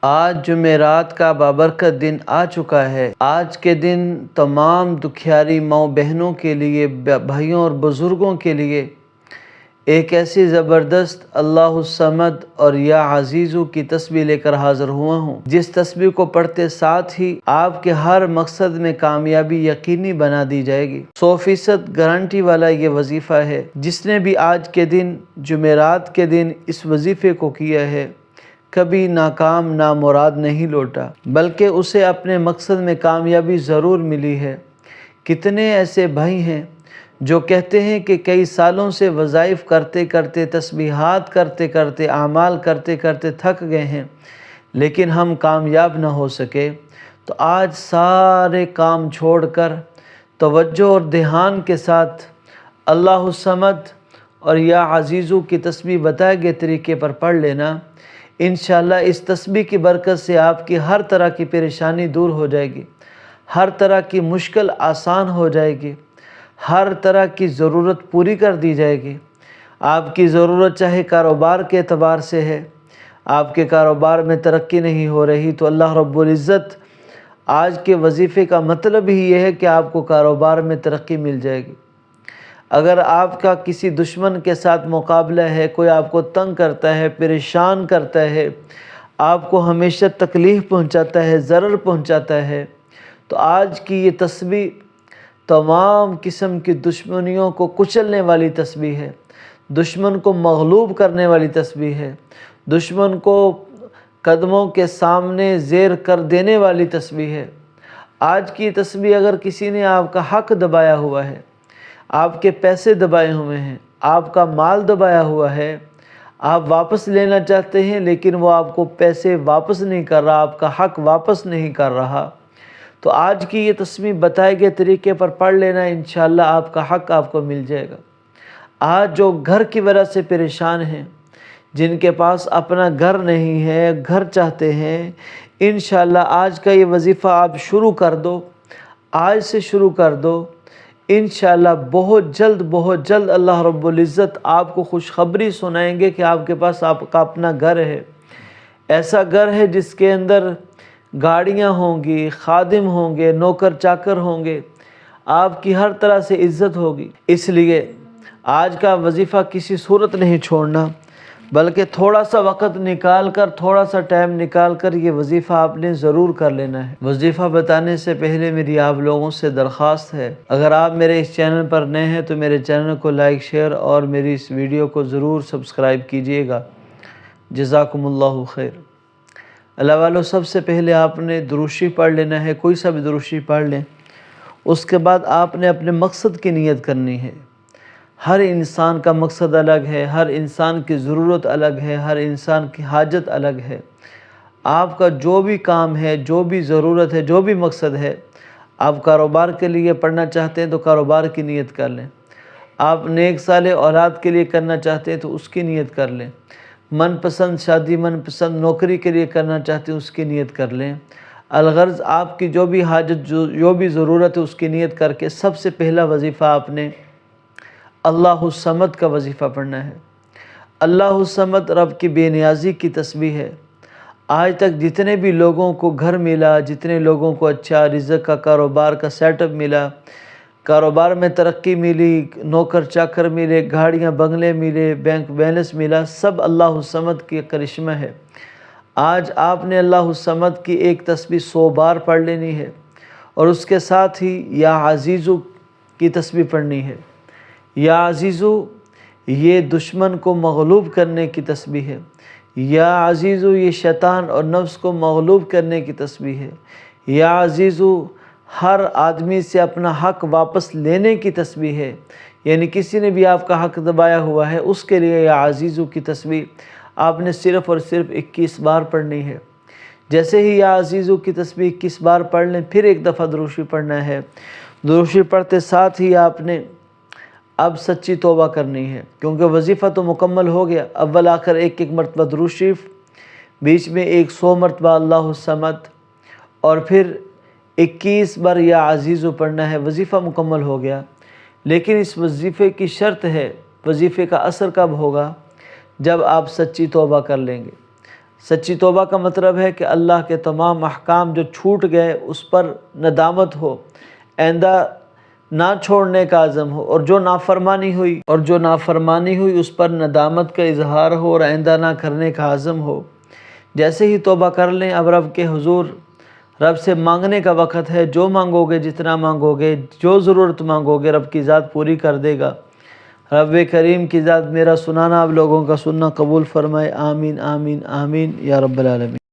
آج جمعرات کا بابرکت دن آ چکا ہے۔ آج کے دن تمام دکھیاری ماؤں بہنوں کے لیے، بھائیوں اور بزرگوں کے لیے ایک ایسی زبردست اللہ الصمد اور یا عزیزو کی تسبیح لے کر حاضر ہوا ہوں، جس تسبیح کو پڑھتے ساتھ ہی آپ کے ہر مقصد میں کامیابی یقینی بنا دی جائے گی۔ 100% گارنٹی والا یہ وظیفہ ہے۔ جس نے بھی آج کے دن جمعرات کے دن اس وظیفے کو کیا ہے، کبھی ناکام نامراد نہیں لوٹا، بلکہ اسے اپنے مقصد میں کامیابی ضرور ملی ہے۔ کتنے ایسے بھائی ہیں جو کہتے ہیں کہ کئی سالوں سے وظائف کرتے کرتے، تسبیحات کرتے کرتے، اعمال کرتے کرتے تھک گئے ہیں، لیکن ہم کامیاب نہ ہو سکے۔ تو آج سارے کام چھوڑ کر توجہ اور دھیان کے ساتھ اللہ الصمد اور یا عزیزو کی تسبیح بتائے گئے طریقے پر پڑھ لینا۔ انشاءاللہ اس تسبیح کی برکت سے آپ کی ہر طرح کی پریشانی دور ہو جائے گی، ہر طرح کی مشکل آسان ہو جائے گی، ہر طرح کی ضرورت پوری کر دی جائے گی۔ آپ کی ضرورت چاہے کاروبار کے اعتبار سے ہے، آپ کے کاروبار میں ترقی نہیں ہو رہی، تو اللہ رب العزت آج کے وظیفے کا مطلب ہی یہ ہے کہ آپ کو کاروبار میں ترقی مل جائے گی۔ اگر آپ کا کسی دشمن کے ساتھ مقابلہ ہے، کوئی آپ کو تنگ کرتا ہے، پریشان کرتا ہے، آپ کو ہمیشہ تکلیف پہنچاتا ہے، ضرر پہنچاتا ہے، تو آج کی یہ تسبیح تمام قسم کی دشمنیوں کو کچلنے والی تسبیح ہے، دشمن کو مغلوب کرنے والی تسبیح ہے، دشمن کو قدموں کے سامنے زیر کر دینے والی تسبیح ہے۔ آج کی تسبیح اگر کسی نے آپ کا حق دبایا ہوا ہے، آپ کے پیسے دبائے ہوئے ہیں، آپ کا مال دبایا ہوا ہے، آپ واپس لینا چاہتے ہیں لیکن وہ آپ کو پیسے واپس نہیں کر رہا، آپ کا حق واپس نہیں کر رہا، تو آج کی یہ تسبیح بتائے گئے طریقے پر پڑھ لینا، انشاءاللہ آپ کا حق آپ کو مل جائے گا۔ آج جو گھر کی وجہ سے پریشان ہیں، جن کے پاس اپنا گھر نہیں ہے، گھر چاہتے ہیں، انشاءاللہ آج کا یہ وظیفہ آپ شروع کر دو، آج سے شروع کر دو۔ انشاءاللہ بہت جلد اللہ رب العزت آپ کو خوشخبری سنائیں گے کہ آپ کے پاس آپ کا اپنا گھر ہے، ایسا گھر ہے جس کے اندر گاڑیاں ہوں گی، خادم ہوں گے، نوکر چاکر ہوں گے، آپ کی ہر طرح سے عزت ہوگی۔ اس لیے آج کا وظیفہ کسی صورت نہیں چھوڑنا، بلکہ تھوڑا سا وقت نکال کر، تھوڑا سا ٹائم نکال کر یہ وظیفہ آپ نے ضرور کر لینا ہے۔ وظیفہ بتانے سے پہلے میری آپ لوگوں سے درخواست ہے، اگر آپ میرے اس چینل پر نئے ہیں تو میرے چینل کو لائک، شیئر اور میری اس ویڈیو کو ضرور سبسکرائب کیجئے گا۔ جزاکم اللہ خیر۔ اللہ والو، سب سے پہلے آپ نے درود شریف پڑھ لینا ہے، کوئی سا بھی درود شریف پڑھ لیں۔ اس کے بعد آپ نے اپنے مقصد کی نیت کرنی ہے۔ ہر انسان کا مقصد الگ ہے، ہر انسان کی ضرورت الگ ہے، ہر انسان کی حاجت الگ ہے۔ آپ کا جو بھی کام ہے، جو بھی ضرورت ہے، جو بھی مقصد ہے، آپ کاروبار کے لیے پڑھنا چاہتے ہیں تو کاروبار کی نیت کر لیں، آپ نیک صالح اولاد کے لیے کرنا چاہتے ہیں تو اس کی نیت کر لیں، من پسند شادی، من پسند نوکری کے لیے کرنا چاہتے ہیں اس کی نیت کر لیں۔ الغرض آپ کی جو بھی حاجت، جو بھی ضرورت ہے اس کی نیت کر کے سب سے پہلا وظیفہ آپ نے اللہ الصمد کا وظیفہ پڑھنا ہے۔ اللہ الصمد رب کی بے نیازی کی تسبیح ہے۔ آج تک جتنے بھی لوگوں کو گھر ملا، جتنے لوگوں کو اچھا رزق کا، کاروبار کا سیٹ اپ ملا، کاروبار میں ترقی ملی، نوکر چاکر ملے، گاڑیاں بنگلے ملے، بینک بیلنس ملا، سب اللہ الصمد کی کرشمہ ہے۔ آج آپ نے اللہ الصمد کی ایک تسبیح 100 بار پڑھ لینی ہے، اور اس کے ساتھ ہی یا عزیزو کی تسبیح پڑھنی ہے۔ یا عزیزو یہ دشمن کو مغلوب کرنے کی تسبیح ہے۔ یا عزیزو یہ شیطان اور نفس کو مغلوب کرنے کی تسبیح ہے۔ یا عزیزو ہر آدمی سے اپنا حق واپس لینے کی تسبیح ہے، یعنی کسی نے بھی آپ کا حق دبایا ہوا ہے اس کے لیے یا عزیزو کی تسبیح آپ نے صرف اور صرف 21 بار پڑھنی ہے۔ جیسے ہی یا عزیزو کی تسبیح 21 بار پڑھ لیں، پھر ایک دفعہ درود شریف پڑھنا ہے۔ درود شریف پڑھتے ساتھ ہی آپ نے اب سچی توبہ کرنی ہے، کیونکہ وظیفہ تو مکمل ہو گیا۔ اول آخر ایک مرتبہ درود شریف، بیچ میں 100 مرتبہ اللہ الصمد، اور پھر 21 بار یا عزیزو پڑھنا ہے۔ وظیفہ مکمل ہو گیا، لیکن اس وظیفے کی شرط ہے، وظیفے کا اثر کب ہوگا؟ جب آپ سچی توبہ کر لیں گے۔ سچی توبہ کا مطلب ہے کہ اللہ کے تمام احکام جو چھوٹ گئے اس پر ندامت ہو، آئندہ نہ چھوڑنے کا عزم ہو، اور جو نافرمانی ہوئی اس پر ندامت کا اظہار ہو اور آئندہ نہ کرنے کا عزم ہو۔ جیسے ہی توبہ کر لیں، اب رب کے حضور رب سے مانگنے کا وقت ہے۔ جو مانگو گے، جتنا مانگو گے، جو ضرورت مانگو گے، رب کی ذات پوری کر دے گا۔ رب کریم کی ذات میرا سنانا، آپ لوگوں کا سننا قبول فرمائے۔ آمین آمین آمین یا رب العالمین۔